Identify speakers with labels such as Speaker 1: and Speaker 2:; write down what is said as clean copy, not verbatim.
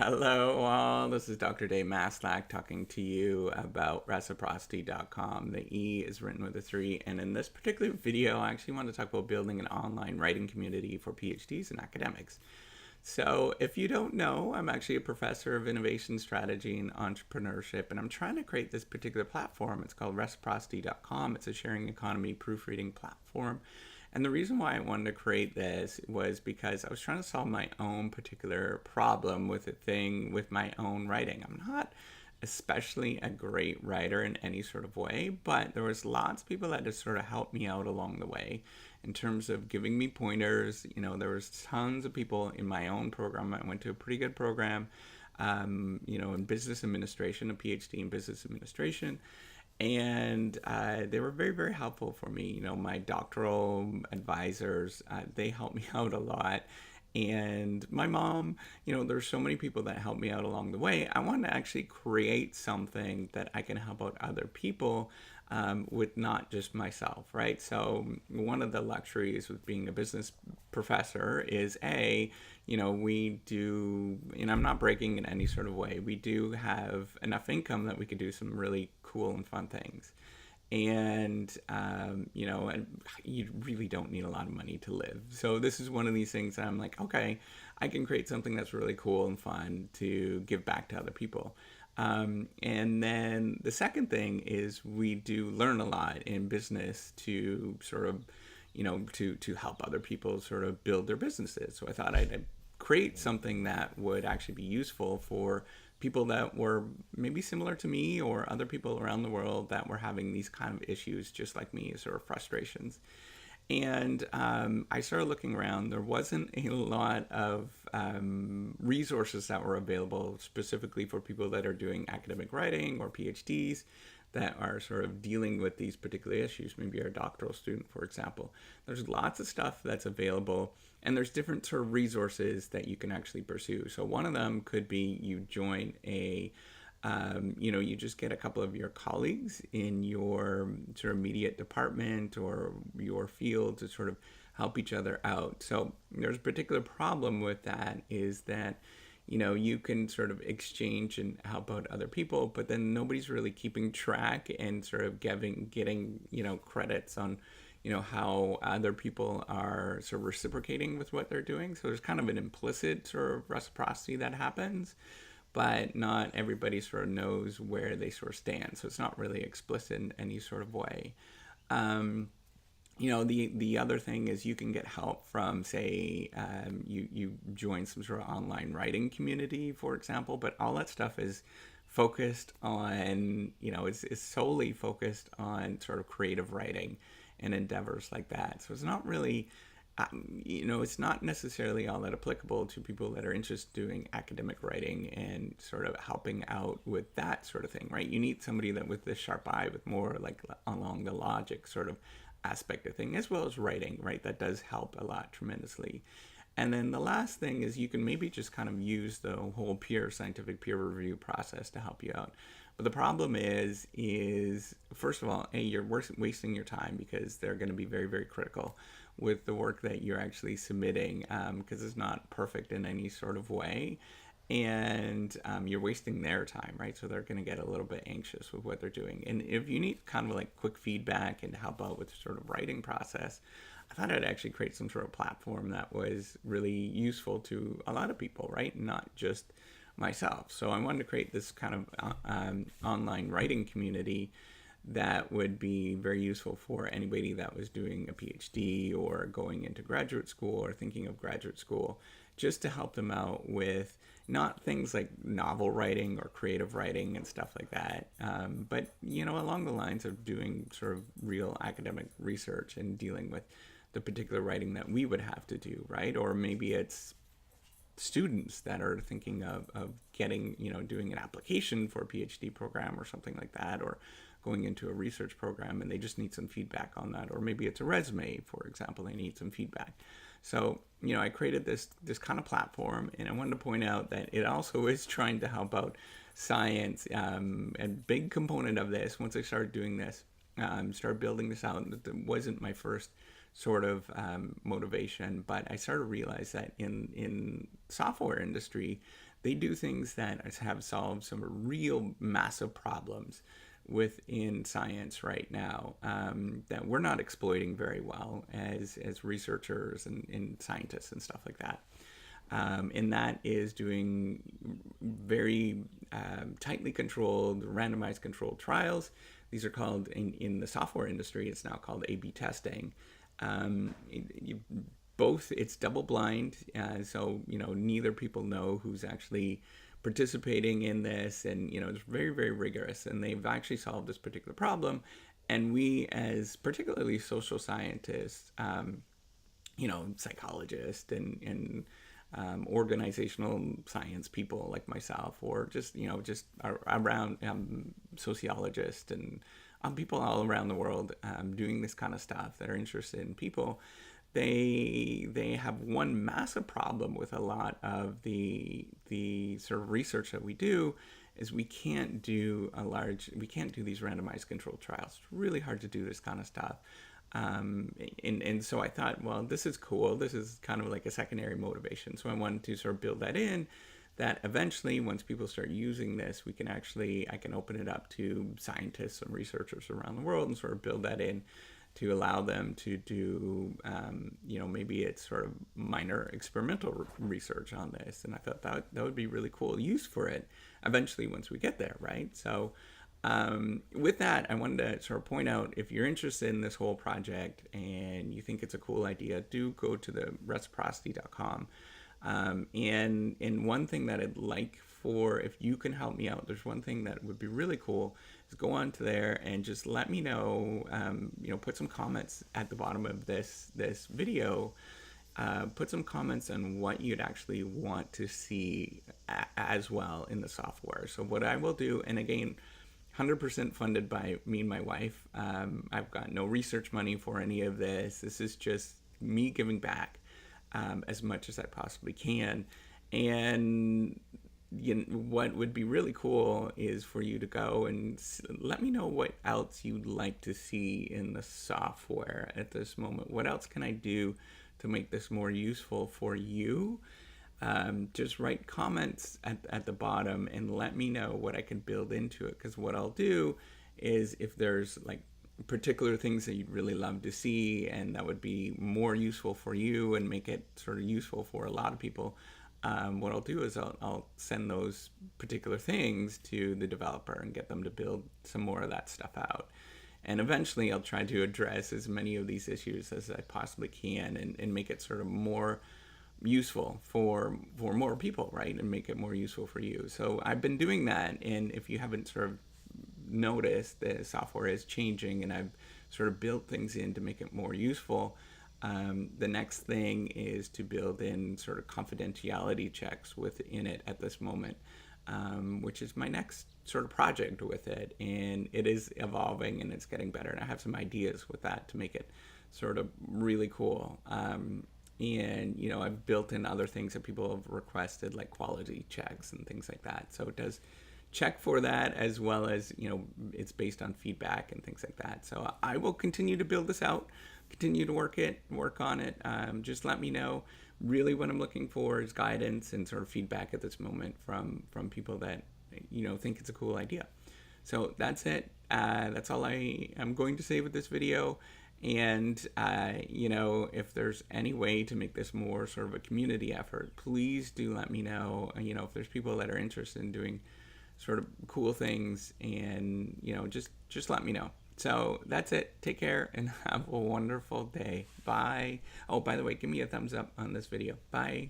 Speaker 1: Hello, all. This is Dr. Dave Maslach talking to you about reciprocity.com. The E is written with a 3. And in this particular video, I actually want to talk about building an online writing community for PhDs and academics. So if you don't know, I'm actually a professor of innovation strategy and entrepreneurship, and I'm trying to create this particular platform. It's called reciprocity.com. It's a sharing economy proofreading platform. And the reason why I wanted to create this was because I was trying to solve my own particular problem with a thing with my own writing. I'm not especially a great writer in any sort of way, but there was lots of people that just sort of helped me out along the way in terms of giving me pointers. There was tons of people in my own program. I went to a pretty good program, in business administration, a PhD in business administration. And they were very, very helpful for me. My doctoral advisors, they helped me out a lot. And my mom, there's so many people that helped me out along the way. I want to actually create something that I can help out other people with not just myself, right? So one of the luxuries with being a business professor is we do, and I'm not breaking in any sort of way, we do have enough income that we could do some really cool and fun things. And you really don't need a lot of money to live. So this is one of these things that I'm like, okay, I can create something that's really cool and fun to give back to other people. And then the second thing is we do learn a lot in business to sort of, to help other people sort of build their businesses. So I thought I'd create something that would actually be useful for people that were maybe similar to me or other people around the world that were having these kind of issues just like me, sort of frustrations. And I started looking around. There wasn't a lot of resources that were available specifically for people that are doing academic writing or PhDs that are sort of dealing with these particular issues. Maybe you're a doctoral student, for example. There's lots of stuff that's available, and there's different sort of resources that you can actually pursue. So one of them could be you join you just get a couple of your colleagues in your sort of immediate department or your field to sort of help each other out. So there's a particular problem with that is that you can sort of exchange and help out other people, but then nobody's really keeping track and sort of getting credits on how other people are sort of reciprocating with what they're doing. So there's kind of an implicit sort of reciprocity that happens, but not everybody sort of knows where they sort of stand. So it's not really explicit in any sort of way. The other thing is you can get help from, say, you join some sort of online writing community, for example, but all that stuff is focused on, it's solely focused on sort of creative writing and endeavors like that. So it's not really, it's not necessarily all that applicable to people that are interested in doing academic writing and sort of helping out with that sort of thing, right? You need somebody that with this sharp eye, with more like along the logic sort of aspect of thing, as well as writing, right? That does help a lot tremendously. And then the last thing is you can maybe just kind of use the whole scientific peer review process to help you out. But the problem is first of all, you're wasting your time because they're going to be very, very critical with the work that you're actually submitting because it's not perfect in any sort of way. And you're wasting their time, right? So they're going to get a little bit anxious with what they're doing. And if you need kind of like quick feedback and help out with sort of writing process, I thought I'd actually create some sort of platform that was really useful to a lot of people, right? Not just myself. So I wanted to create this kind of online writing community that would be very useful for anybody that was doing a PhD or going into graduate school or thinking of graduate school, just to help them out with not things like novel writing or creative writing and stuff like that, but along the lines of doing sort of real academic research and dealing with the particular writing that we would have to do, right? Or maybe it's students that are thinking of getting, doing an application for a PhD program or something like that, or going into a research program and they just need some feedback on that. Or maybe it's a resume, for example, they need some feedback. So, I created this kind of platform, and I wanted to point out that it also is trying to help out science. A big component of this, once I started doing this, started building this out, it wasn't my first sort of motivation. But I started to realize that in software industry, they do things that have solved some real massive problems within science right now, that we're not exploiting very well as researchers and scientists and stuff like that. And that is doing very tightly controlled, randomized controlled trials. These are called, in the software industry, it's now called A/B testing. Both, it's double blind, so neither people know who's actually participating in this, and it's very, very rigorous, and they've actually solved this particular problem. And we, as particularly social scientists, psychologists and organizational science people like myself, or just around sociologists and people all around the world doing this kind of stuff that are interested in people. They have one massive problem with a lot of the sort of research that we do, is we can't do these randomized controlled trials. It's really hard to do this kind of stuff. And so I thought, well, this is cool. This is kind of like a secondary motivation. So I wanted to sort of build that in, that eventually, once people start using this, I can open it up to scientists and researchers around the world and sort of build that in to allow them to do, maybe it's sort of minor experimental research on this. And I thought that would be really cool use for it eventually once we get there, right? So with that, I wanted to sort of point out, if you're interested in this whole project and you think it's a cool idea, do go to the reciprocity.com. And one thing that I'd like for, if you can help me out, there's one thing that would be really cool, is go on to there and just let me know, put some comments at the bottom of this video. Put some comments on what you'd actually want to see as well in the software. So what I will do, and again, 100% funded by me and my wife. I've got no research money for any of this. This is just me giving back as much as I possibly can. And what would be really cool is for you to go and let me know what else you'd like to see in the software at this moment. What else can I do to make this more useful for you? Just write comments at the bottom and let me know what I can build into it. Because what I'll do is, if there's like particular things that you'd really love to see and that would be more useful for you and make it sort of useful for a lot of people, what I'll do is I'll send those particular things to the developer and get them to build some more of that stuff out. And eventually I'll try to address as many of these issues as I possibly can, and make it sort of more useful for more people, right? And make it more useful for you. So I've been doing that, and if you haven't sort of noticed, the software is changing, and I've sort of built things in to make it more useful. The next thing is to build in sort of confidentiality checks within it at this moment, which is my next sort of project with it. And it is evolving and it's getting better. And I have some ideas with that to make it sort of really cool. And, I've built in other things that people have requested, like quality checks and things like that. So it does check for that, as well as, it's based on feedback and things like that. So I will continue to build this out, continue to work on it. Just let me know. Really what I'm looking for is guidance and sort of feedback at this moment from people that, think it's a cool idea. So that's it. That's all I am going to say with this video. And, if there's any way to make this more sort of a community effort, please do let me know. If there's people that are interested in doing sort of cool things, and, just let me know. So that's it. Take care and have a wonderful day. Bye. Oh, by the way, give me a thumbs up on this video. Bye.